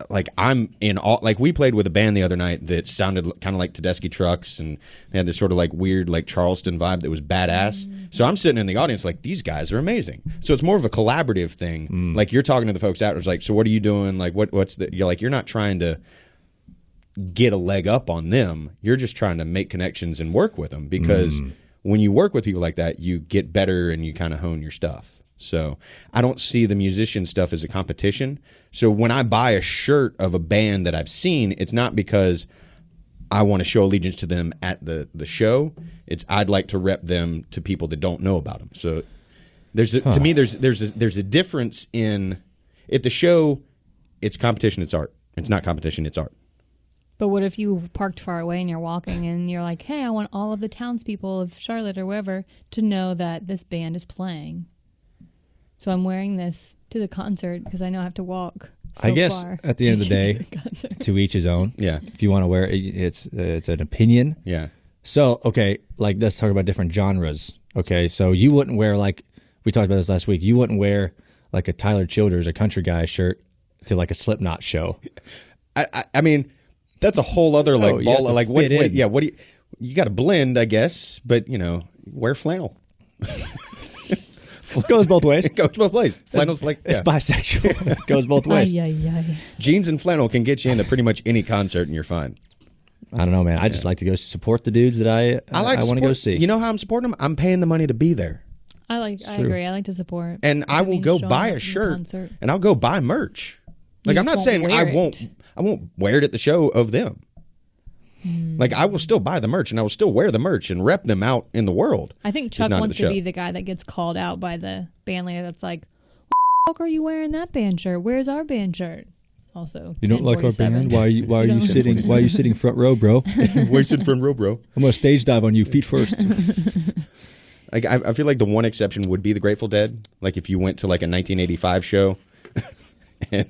Like I'm in all like we played with a band the other night that sounded kind of like Tedeschi Trucks and they had this sort of like weird like Charleston vibe that was badass. So I'm sitting in the audience like these guys are amazing. So it's more of a collaborative thing. Like you're talking to the folks out. It's like, so what are you doing? Like what's the? You're like you're not trying to get a leg up on them. You're just trying to make connections and work with them because when you work with people like that, you get better and you kind of hone your stuff. So I don't see the musician stuff as a competition. So when I buy a shirt of a band that I've seen, it's not because I want to show allegiance to them at the show. It's I'd like to rep them to people that don't know about them. So to me there's a difference in at the show. It's competition. It's art. It's not competition. It's art. But what if you parked far away and you're walking and you're like, hey, I want all of the townspeople of Charlotte or wherever to know that this band is playing. So I'm wearing this to the concert because I know I have to walk so I guess far at the end of the day, to each his own. Yeah. If you want to wear it, it's an opinion. Yeah. So, okay, like let's talk about different genres. Okay, so you wouldn't wear like we talked about this last week. You wouldn't wear like a Tyler Childers, a country guy shirt to like a Slipknot show. I mean, that's a whole other like you have ball. to Like what? fit in. Yeah. What do you got to blend? I guess, but wear flannel. Goes both ways. It goes both ways. Flannel's like It's bisexual. It goes both ways. Ay, ay, ay. jeans and flannel can get you into pretty much any concert and you're fine. I don't know, man. I just like to go support the dudes that I want to go see. You know how I'm supporting them? I'm paying the money to be there, I agree. I like to support. and I will means go showing buy up a in shirt concert. and I'll go buy merch. Like You I'm just not saying won't I wear won't. it. I won't wear it at the show of them. Like I will still buy the merch and I will still wear the merch and rep them out in the world. I think Just Chuck not at wants the to show. be the guy that gets called out by the band leader that's like, what the fuck are you wearing that band shirt? Where's our band shirt? Also, You don't like our 1047. band? Why are you don't. sitting front row, bro? Wasted front row, bro. I'm gonna stage dive on you feet first. Like I feel like the one exception would be the Grateful Dead. Like if you went to like a 1985 show, and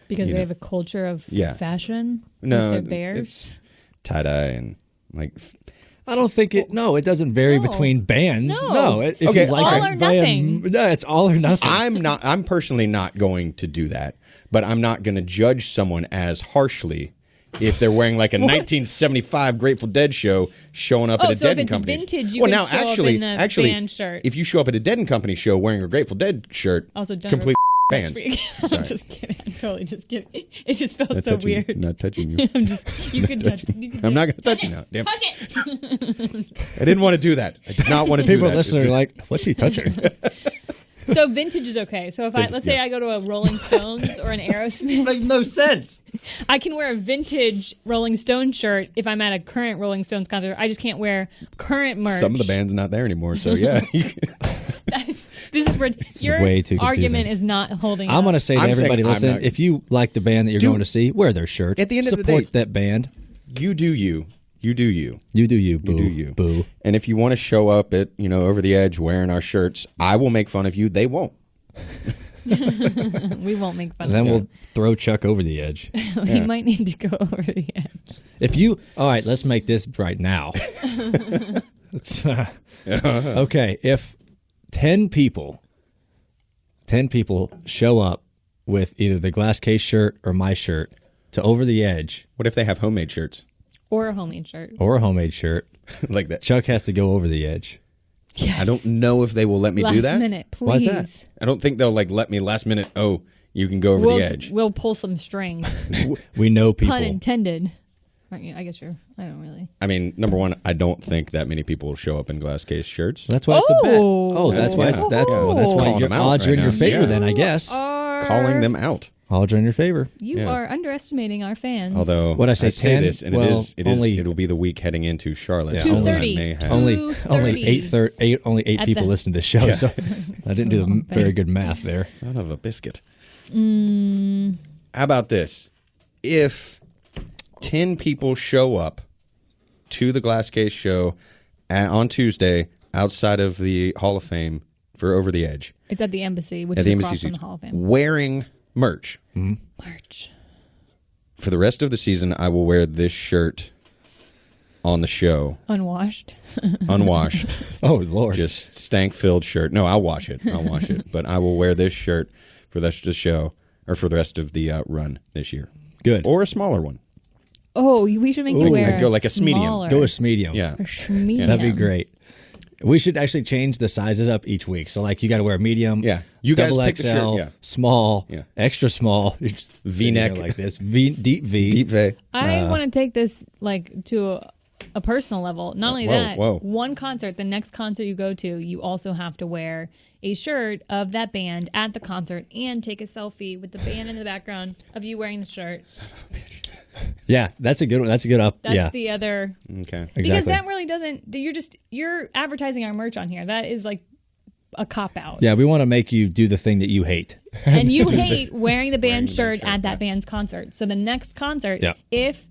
Because you they know. have a culture of Yeah. fashion no, with their bears. tie dye and like. I don't think it. No, it doesn't vary No. between bands. No. If Okay, you like all a or band- nothing. no, it's all or nothing. I'm personally not going to do that, but I'm not going to judge someone as harshly if they're wearing like a 1975 Grateful Dead show showing up Oh, at a so Dead if and it's Company. vintage, you well, can now show up actually, in the actually, band shirt. if you show up at a Dead and Company show wearing a Grateful Dead shirt, Also, Denver complete Bands. I'm Sorry. just kidding. I'm totally just kidding. It just felt Not so touching you. weird. Not touching you. You can touch. I'm not going to touch you now. Damn. Touch it. I didn't want to do that. I did not want to do People that. listening are like, what's she touching? So vintage is okay. So if let's say I go to a Rolling Stones or an Aerosmith, Makes no sense. I can wear a vintage Rolling Stone shirt if I'm at a current Rolling Stones concert. I just can't wear current merch. Some of the band's not there anymore, so yeah. This is where your way too confusing. argument is not holding. I'm going to up. say to I'm everybody saying I'm listening, not- if you like the band that you're Dude, going to see, wear their shirt. at the end of the Support day- that band. You do you. You do you. You do you, boo. You do you. Boo. And if you want to show up at, Over the Edge wearing our shirts, I will make fun of you. They won't. We won't make fun And then of we'll throw Chuck over the edge. it. We might need to go over the edge. All right, let's make this right now. Okay, if 10 people show up with either the glass case shirt or my shirt to Over the Edge What if they have homemade shirts? Or a homemade shirt. or a homemade shirt, Like that. Chuck has to go over the edge. Yes. I don't know if they will let me Last do that. minute, please. Why's that? I don't think they'll let me last minute, you can go over the edge. We'll pull some strings. We know people. Pun intended. I guess you're. I don't really. I mean, number one, I don't think that many people will show up in glass case shirts. That's why it's a bet. Oh. Oh, that's why. Yeah. That's why Calling your them out odds are right in your now. favor. Yeah. Then I guess Calling them out. odds are in your favor. You Yeah. are underestimating our fans. Although What'd I say, 10? this, and Well, it'll be the week heading into Charlotte. Yeah, so I 2:30. may have- Only 2:30. only eight At people the- listen to the show, so I didn't do the Oh, very good math there. Son of a biscuit. How about this? If 10 people show up to the Glass Case show on Tuesday outside of the Hall of Fame for Over the Edge, It's at the embassy, which at is the across Embassy from the Suites, Hall of Fame. wearing merch, March. for the rest of the season, I will wear this shirt on the show, Unwashed. unwashed. Oh Lord! Just stank-filled shirt. No, I'll wash it. But I will wear this shirt for the rest of the show, or for the rest of the run this year. Good. Or a smaller one. Oh, we should make you wear. I'd go like a medium. smaller. Go a medium. Yeah. A medium. That'd be great. We should actually change the sizes up each week. So like you got to wear a medium. Yeah. You guys double pick the XL, shirt, yeah. small, Yeah. extra small, you're just sitting V-neck. there like this, deep V. Deep V. I want to take this to a personal level. Not only Whoa, that, whoa. one concert, the next concert you go to, you also have to wear a shirt of that band at the concert and take a selfie with the band in the background of you wearing the shirt. Yeah, that's a good one. That's a good up. That's yeah, the other. Okay. Because exactly. that really doesn't. You're advertising our merch on here. That is like a cop out. Yeah, we want to make you do the thing that you hate. And you hate wearing the band shirt shirt, at that yeah. band's concert. So the next concert, Yeah. if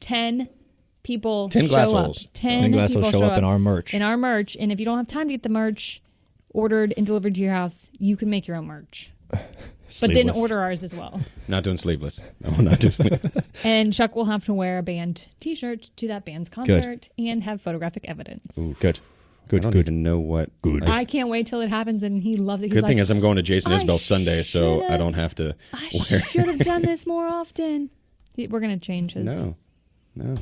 10 people 10 glass show up, holes. 10 10 glass people holes show up in our merch. In our merch. And if you don't have time to get the merch ordered and delivered to your house, you can make your own merch. But then Sleeveless. order ours as well. Not doing sleeveless. No, not doing sleeveless. And Chuck will have to wear a band t-shirt to that band's concert and have photographic evidence. Good. I Good. don't Good. even know what. Good. I can't wait till it happens, and he loves it. He's Good like, thing is I'm going to Jason I Isbell Sunday, so I should've- don't have to I wear. should have done this more often. We're going to change his. No.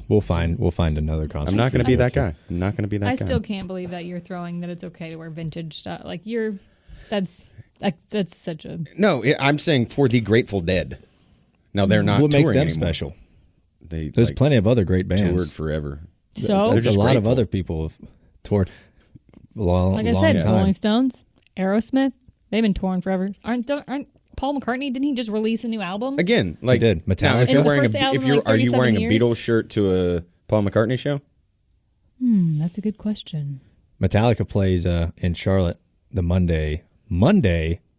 We'll find another concert. I'm not going to be that too. guy. I'm not going to be that I guy. still can't believe that you're throwing that it's okay to wear vintage stuff. Like that's such a. No, I'm saying for the Grateful Dead. Now they're not What touring makes them anymore. special? They There's plenty of other great toured bands. forever. So, There's a just lot of grateful. other people have toured a long, like I long said, time. Rolling Stones, Aerosmith, they've been touring forever. Aren't Paul McCartney? Didn't he just release a new album? Again, like did. now, Metallica. if you're And the wearing first album in, like, are you 37 wearing a years? Beatles shirt to a Paul McCartney show? That's a good question. Metallica plays in Charlotte the Monday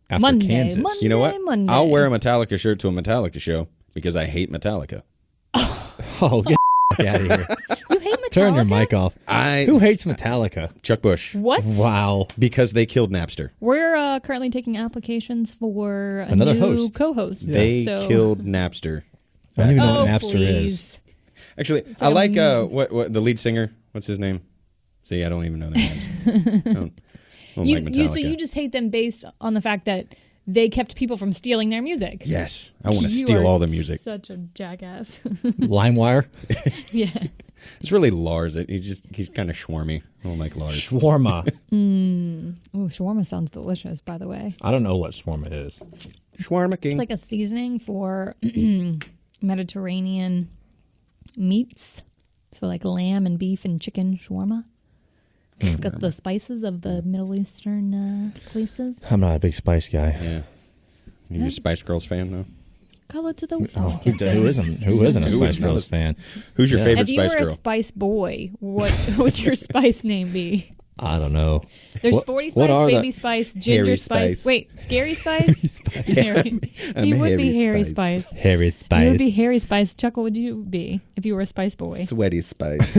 after Monday, Kansas. Monday. You know what? Monday. I'll wear a Metallica shirt to a Metallica show because I hate Metallica. Oh, get out of here! You hate Metallica? Turn your mic off. Who hates Metallica? Chuck Bush What? Wow. because they killed Napster. We're currently taking applications for Another new host. co-host. They so. killed Napster. I don't even know Oh, what Napster please. Actually, I like what the lead singer. What's his name? See, I don't even know their names. I don't like Metallica. So you just hate them based on the fact that they kept people from stealing their music. Yes, I want to You steal are all the music. Such a jackass. LimeWire, Yeah. It's really Lars. He's kind of schwarmy. I don't like Lars. Shawarma. Oh, shawarma sounds delicious, by the way. I don't know what shawarma is. Shawarma king. It's like a seasoning for Mediterranean meats. So like lamb and beef and chicken shawarma. It's got the spices of the Middle Eastern places. I'm not a big spice guy. Yeah. You a Spice Girls fan though? Color to the Who isn't a Spice Girls fan? Who's your favorite If you Spice were a Girl? Spice boy, what would your spice name be? I don't know. There's What- Sporty what Spice, are the- Baby Spice, Ginger Hairy Spice. Spice. Wait, Scary Spice? Harry. He would be Harry Spice. Harry You Spice. would be Harry Spice. Chuck, what would you be if you were a Spice boy? Sweaty Spice.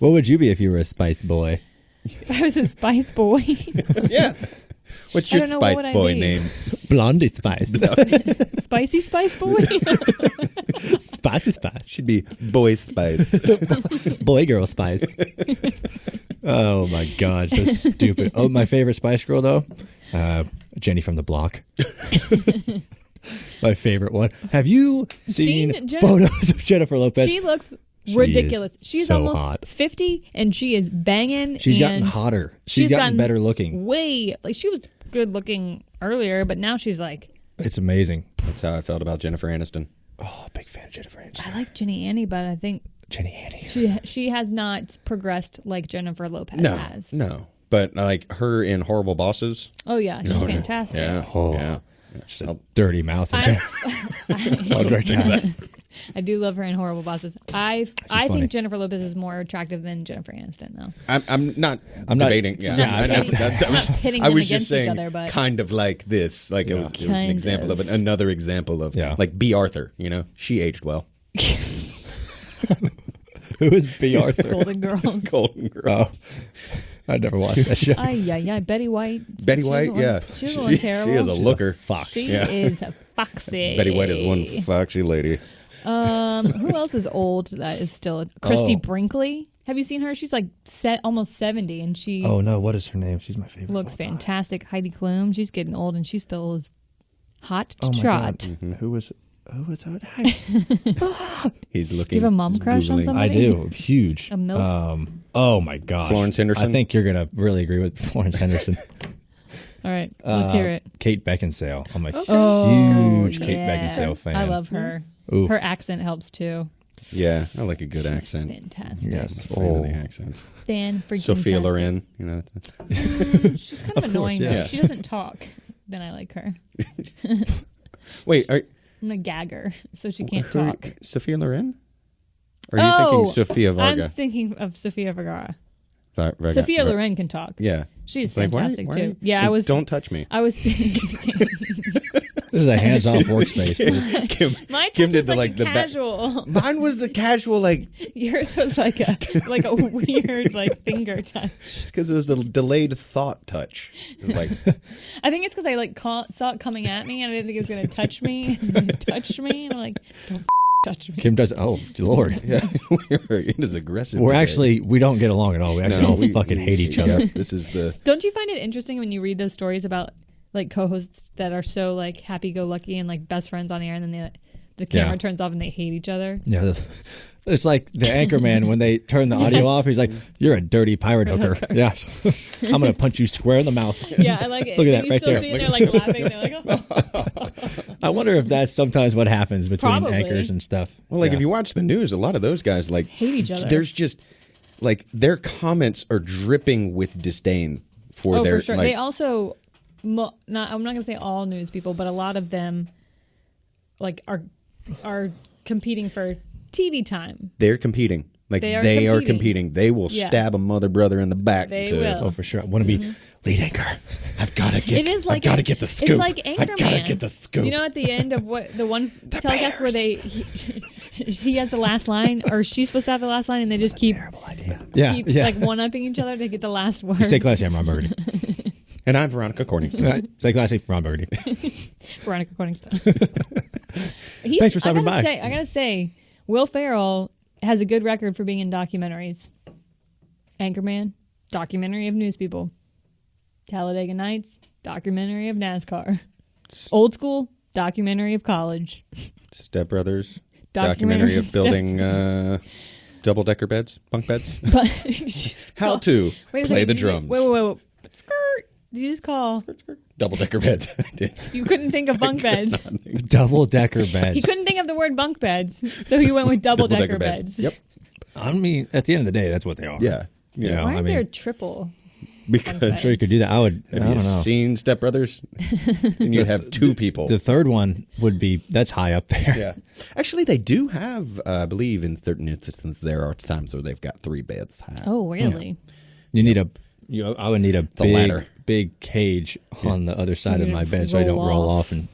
What would you be if you were a Spice boy? If I was a Spice boy, Yeah. What's I your don't know, what would Spice I boy be? name? Blondie Spice. Spicy Spice boy. Spicy Spice. Should be Boy Spice. Boy Girl Spice. Oh my God, so stupid. Oh, my favorite Spice Girl though, Jenny from the Block. My favorite one. Have you seen photos of Jennifer Lopez? She looks She ridiculous. is She's so almost hot. 50 and she is banging. She's gotten and hotter. She's gotten better looking. Way like she was good looking earlier, but now she's like. It's amazing. That's how I felt about Jennifer Aniston. Oh, big fan of Jennifer Aniston. I like Jenny Annie, but I think Jenny Annie. she has not progressed like Jennifer Lopez No, has. no. But like her in Horrible Bosses. Oh yeah, she's fantastic. Yeah. Oh. Yeah. She's a dirty mouth. I'll direct that. I do love her in Horrible Bosses. I funny. think Jennifer Lopez is more attractive than Jennifer Aniston, though. I'm not I'm not- debating. Yeah, yeah, I know. That was, I'm not pitting I them was against just saying, each other, but kind of like this. Like it was an Kind example of of. another example of like B. Arthur. You know, she aged well. Who is B. Arthur? Golden Girls. Golden Girls. I never watched that show. Ay, Betty White. Betty She White, doesn't yeah. look- She doesn't look terrible. She is a looker. Fox. She yeah. is foxy. Betty White is one foxy lady. Who else is old that is still Christy Brinkley? Have you seen her? She's like almost 70, and she Oh no, what is her name? She's my favorite. looks fantastic. Heidi Klum. She's getting old, and she still is hot to Oh my trot. God. Who was that? He's looking. Do you have a mom he's crush on Googling. somebody? I do. Huge. A MILF? Oh my gosh. Florence Henderson? I think you're gonna really agree with Florence Henderson. All right, let's hear it. Kate Beckinsale. I'm a Oh, huge Kate Beckinsale fan. I love her. Ooh. Her accent helps too. Yeah, I like a good She's accent. fantastic. Yes. I'm a fan of Oh. the accents. Fan freaking Sophia tastic. Loren, you know. She's kind of annoying. yeah. Though. She doesn't talk. Then I like her. Wait, are I'm gonna gag her so she can't who- talk. Sophia Loren? Or are you thinking Sofia Vergara? I'm thinking of Sofia Vergara. Vergara. Sophia Loren can talk. Yeah. She's It's like, why- fantastic why- too. Yeah, I was. Don't touch me. I was thinking. This is a hands-off workspace. Please. Kim, My touch Kim did is the like the back. casual. Mine was the casual, like Yours was like a weird like finger touch. it's because it was a delayed thought touch. It was like I think it's because I like saw it coming at me and I didn't think it was gonna touch me. And it touched me and I'm like, don't touch me. Kim does. Oh Lord. yeah, it is aggressive. We're today. actually we don't get along at all. We actually all fucking hate each other. Yeah, this is the Don't you find it interesting when you read those stories about like co-hosts that are so like happy-go-lucky and like best friends on air, and then the camera Yeah. turns off and they hate each other? Yeah, it's like the anchorman when they turn the audio off. He's like, "You're a dirty pirate hooker." Yeah, I'm gonna punch you square in the mouth. Yeah, I like it. Look at And that you right still there. see they're like laughing. They're like, oh. I wonder if that's sometimes what happens between Probably. anchors and stuff. well, like Yeah. if you watch the news, a lot of those guys like Hate each other. There's just like their comments are dripping with disdain for Oh, their for sure. like They also, I'm not going to say all news people, but a lot of them like are competing for TV time. they're competing. Like They they are are competing. They will Yeah. stab a mother brother in the back. They to, will. Oh, for sure. I want to be lead anchor. I've got to get. It is like I've got to get the scoop. It's like I gotta Anchorman. get the scoop. You know, at the end of what the one telecast where he has the last line, or she's supposed to have the last line, and they just keep Yeah, yeah. like one upping each other to get the last word. Stay classy. I'm Ron Burgundy. and I'm Veronica Corning. Right. Stay classy. Ron Burgundy. Veronica Corningstone. Thanks for stopping by. I gotta say, Will Ferrell has a good record for being in documentaries. Anchorman, documentary of news people. Talladega Nights, documentary of NASCAR. Old School, documentary of college. Step Brothers. Documentary Documentary of of building double-decker beds, bunk beds. But How to Wait a play second, the did you- drums. Wait. Skirt. Did you just call? Double decker beds. I did. You couldn't think of bunk beds. Double-decker beds. He couldn't think of the word bunk beds, so he went with double-decker beds. Yep. I mean, at the end of the day, that's what they are. Yeah. You know, Why aren't I mean, there triple? Because sure you could do that. I have don't you know. seen Step Brothers? And you have two people. The third one would be, that's high up there. Yeah. Actually, they do have, I believe in certain instances, there are times where they've got 3 beds high. Oh, really? You need I would need a ladder. big cage on the other side of you my to bed so I don't roll roll off. off and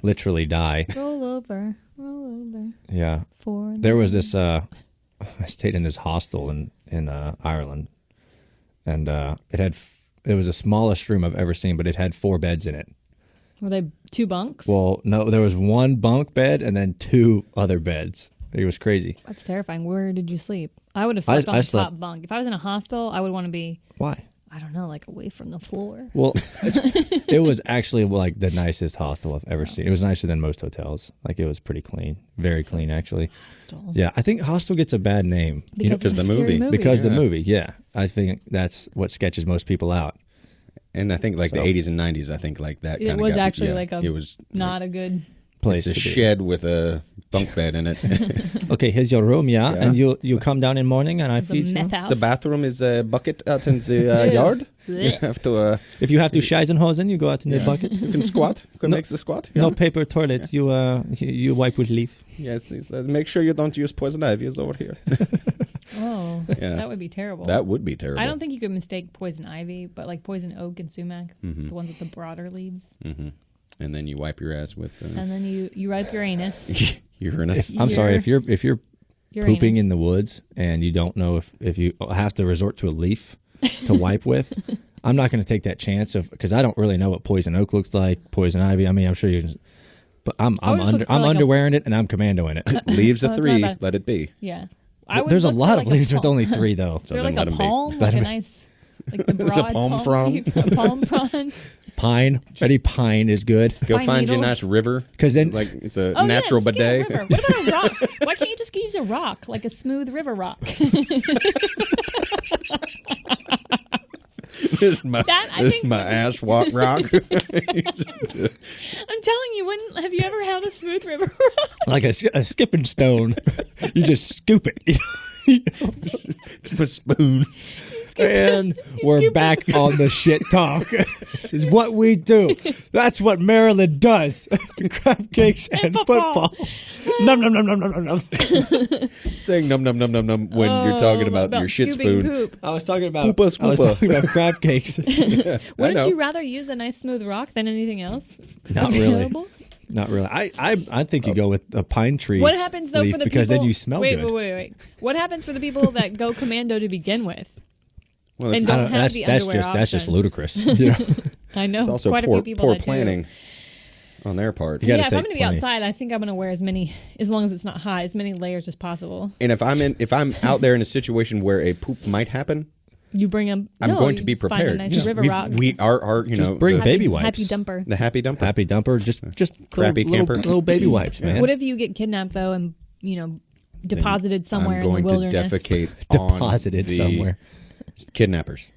literally die. Roll over. Yeah. For There was this, I stayed in this hostel in Ireland, and it was the smallest room I've ever seen, but it had 4 beds in it. Were they 2 bunks? Well, no, there was 1 bunk bed and then 2 other beds. It was crazy. That's terrifying. Where did you sleep? I would have slept on the slept- top bunk. If I was in a hostel, I would want to be, Why? I don't know, like away from the floor. Well, it was actually like the nicest hostel I've ever seen. It was nicer than most hotels. Like it was pretty clean, very clean actually. Hostel. Yeah, I think hostel gets a bad name because of the scary movie. because the movie. Yeah, I think that's what sketches most people out. And I think like the 80s and 90s, I think like that kind It of was actually like it was not a good. Place it's a to be. shed with a bunk bed in it. Okay, here's your room, yeah, and you come down in morning and I It's a feed you. meth house. The bathroom is a bucket out in the yard. You have to If you have to Scheisenhosen, you go out in the bucket. you can squat. You can make the squat. No paper toilet. You wipe with leaf. Yes, he says, make sure you don't use poison ivy. It's over here. Oh, Yeah. that would be terrible. That would be terrible. I don't think you could mistake poison ivy, but like poison oak and sumac, the ones with the broader leaves. And then you wipe your ass with And then you wipe your anus. Uranus. I'm sorry if you're Your pooping anus. in the woods and you don't know if you have to resort to a leaf to wipe with. I'm not going to take that chance because I don't really know what poison oak looks like, poison ivy. I mean, I'm sure you can, but I'm just look for like a- underwearing it and I'm commandoing it. Leaves Oh, a that's 3. not bad. Let it be. Yeah. I would There's a look for lot like of leaves with palm. only 3 though. Is there then like let a 'em be. palm? Like a nice, like the There's a broad palm frond. leaf, a palm frond. Pine, any pine is good. Go Pine find you a needles. nice river. 'Cause then- like it's a Oh, natural yeah, just get a bidet. river. What about a rock? Why can't you just use a rock, like a smooth river rock? This is my, That, I this think- is my ass walk rock. I'm telling you, have you ever held a smooth river rock? Like a skipping stone. You just scoop it. Just a spoon. And we're scoop back on the shit talk. This is what we do. That's what Maryland does. Crab cakes and football. football. Num num num num num num num. Saying num num num num num when you're talking about your shit scooping spoon. Poop. I was talking about Scoopa, scoopa. I was talking about crab cakes. Wouldn't know. you rather use a nice smooth rock than anything else? Not really. Available? Not really. I think you go with a pine tree. What happens though leaf for the because people? then you smell wait, good. Wait. What happens for the people that go commando to begin with? Well, And it's, don't have the underwear that's just option. ludicrous. You know? I know it's also quite a poor, few people poor that planning on their part. You gotta Yeah, if I'm take going to be plenty. outside, I think I'm going to wear as long as it's not hot, as many layers as possible. And if I'm out there in a situation where a poop might happen, You bring them. I'm going to be Find a prepared. nice river We've- rock. We are you know bring the, baby wipes. Happy dumper. the happy dumper. Happy dumper, just Crappy little, camper. little baby wipes, man. What if you get kidnapped though, and deposited somewhere I'm going in the wilderness? to defecate Deposited on the somewhere. kidnappers.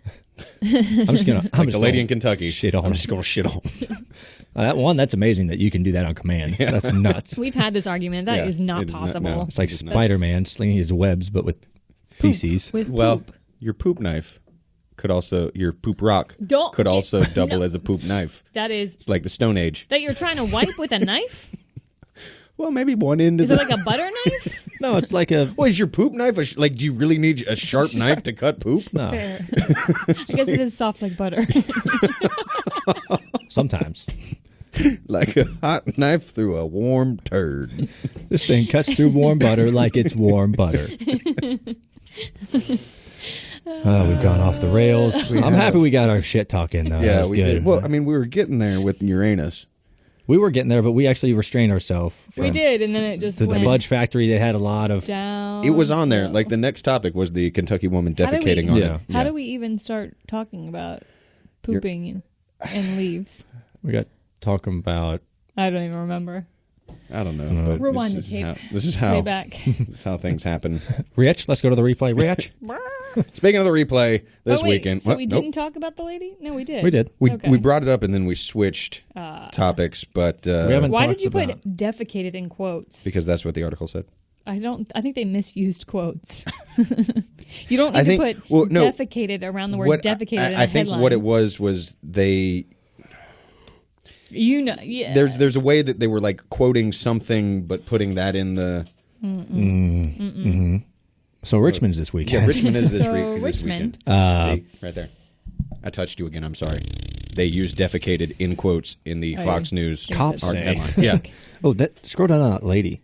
I'm just gonna. I'm Like just the lady in gonna Kentucky. shit on. I'm just going to shit on. That's amazing that you can do that on command. That's nuts. We've had this argument. That Yeah, is not it is not- possible. no. It's like It's not. Spider-Man slinging his webs, but with feces. With Well, poop. your poop knife could also your poop rock Don't- could also double No. as a poop knife. That is It's like the Stone Age. that you're trying to wipe with a knife. Well, maybe one end Is is. it like a butter knife? No, it's like a Well, is your poop knife like? Do you really need a sharp knife to cut poop? no. Fair. I guess it is soft like butter. Sometimes Like a hot knife through a warm turd. this thing cuts through warm butter like it's warm butter. We've gone off the rails. I'm happy we got our shit talk in though. Yeah, That's we good. did. Well, I mean, we were getting there with Uranus. We were getting there, but we actually restrained ourselves. We did, and then it just To the went fudge factory, they had a lot of. down. It was on there. low. Like the next topic was the Kentucky woman How do we- defecating on Yeah. it. How do we even start talking about pooping and leaves? We got talking about. I don't even remember. I don't know. But Rewind this the is tape. This is how. Playback. This is how things happen. Rich, let's go to the replay. Rich. Speaking of the replay, this wait, weekend. So What? we Nope. didn't talk about the lady? No, we did. We did. Okay. We brought it up and then we switched topics, but We haven't Why talked did you put about- defecated in quotes? because that's what the article said. I think they misused quotes. You don't need I think- to put well, no. defecated around the word defecated in I a think headline. what it was they. You know, yeah. There's a way that they were like quoting something, but putting that in the. So Richmond's this week. Yeah, Richmond is this So week. This Richmond. weekend. See, right there. I touched you again. I'm sorry. They used defecated in quotes in the Fox News Cops art say. headline. Yeah. Oh, scroll down on that lady.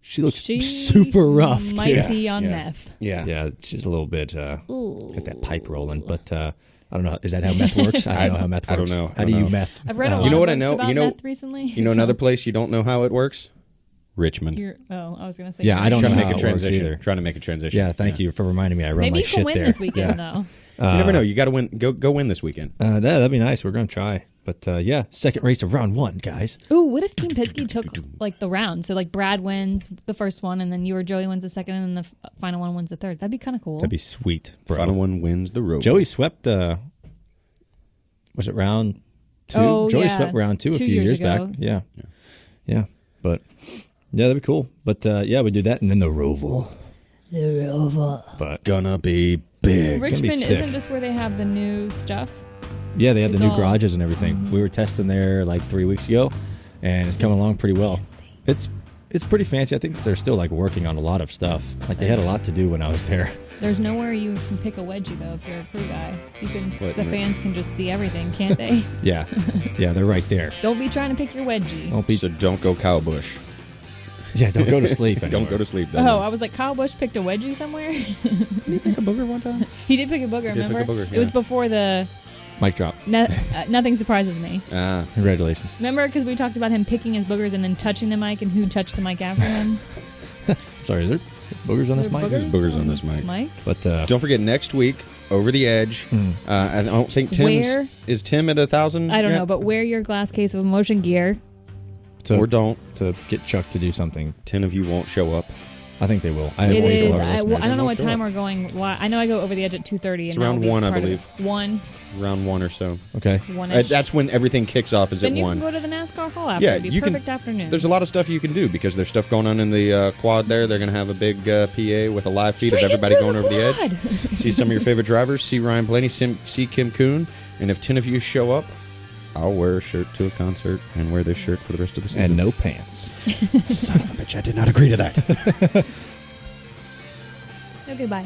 She looks She super rough. might too. be on Yeah. meth. Yeah. Yeah, she's a little bit got that pipe rolling, but I don't know. Is that how meth works? I don't know how meth works. I don't know. How do you meth? I've read a lot You know of what I books know? about You know- meth recently. You know another place you don't know how it works? Richmond. I was going to say. Yeah, I don't Trying know to make how a it works transition. either. Trying to make a transition. Yeah, thank you for reminding me. I wrote Maybe my you shit can win there. this weekend, Yeah. though. You never know. You got to win. Go win this weekend. That'd be nice. We're gonna try. But yeah, second race of round 1, guys. Ooh, what if Team Pinsky took like the round? So like Brad wins the first one, and then you or Joey wins the second, and then the final one wins the third. That'd be kind of cool. That'd be sweet, bro. Final one wins the road. Joey swept. Was it round 2? Oh, Joey yeah. swept round 2 a 2 few years years back. ago. Yeah. But yeah, that'd be cool. But yeah, we do that, and then the Roval. But Gonna be big. Richmond sick. isn't this where they have the new stuff? yeah, they have It's the new all- garages and everything. We were testing there like 3 weeks ago, and it's coming along pretty well. It's pretty fancy. I think they're still like working on a lot of stuff. Like they had a lot to do when I was there. There's nowhere you can pick a wedgie though if you're a crew guy. You can. What, The no? fans can just see everything, can't they? Yeah, yeah, they're right there. Don't be trying to pick your wedgie. Don't be. So don't go Kyle Busch. Yeah, don't go to sleep. Don't anymore. go to sleep. Oh, I was like, Kyle Busch picked a wedgie somewhere. Did you pick a booger one time? He did pick a booger. He did pick Remember? a booger, It was yeah. before the. Mic drop. Nothing surprises me. Congratulations. Remember, because we talked about him picking his boogers and then touching the mic, and who touched the mic after him? Sorry, is there boogers on this There mic? There's boogers on this mic. But Don't forget next week, Over the Edge. I don't think Where? Is Tim at 1,000? I don't yet? know, but wear your glass case of motion gear. Or don't. to get Chuck to do something. 10 of you won't show up. I think they will. I have It faith in is. our I listeners. don't know what Sure. time we're going. Why? I know I go over the edge at 2:30. It's and around that'll be 1, I part of believe. it. 1. Round 1 or so. Okay. 1-ish. That's when everything kicks off. Is Then at you 1. can go to the NASCAR hall after. Yeah, It'd be you can. perfect afternoon. There's a lot of stuff you can do because there's stuff going on in the quad there. They're going to have a big PA with a live feed of Straight in everybody through going the over the edge. quad. See some of your favorite drivers. See Ryan Blaney. See Kim Kuhn. And if 10 of you show up, I'll wear a shirt to a concert and wear this shirt for the rest of the season. And no pants. Son of a bitch, I did not agree to that. Okay, bye.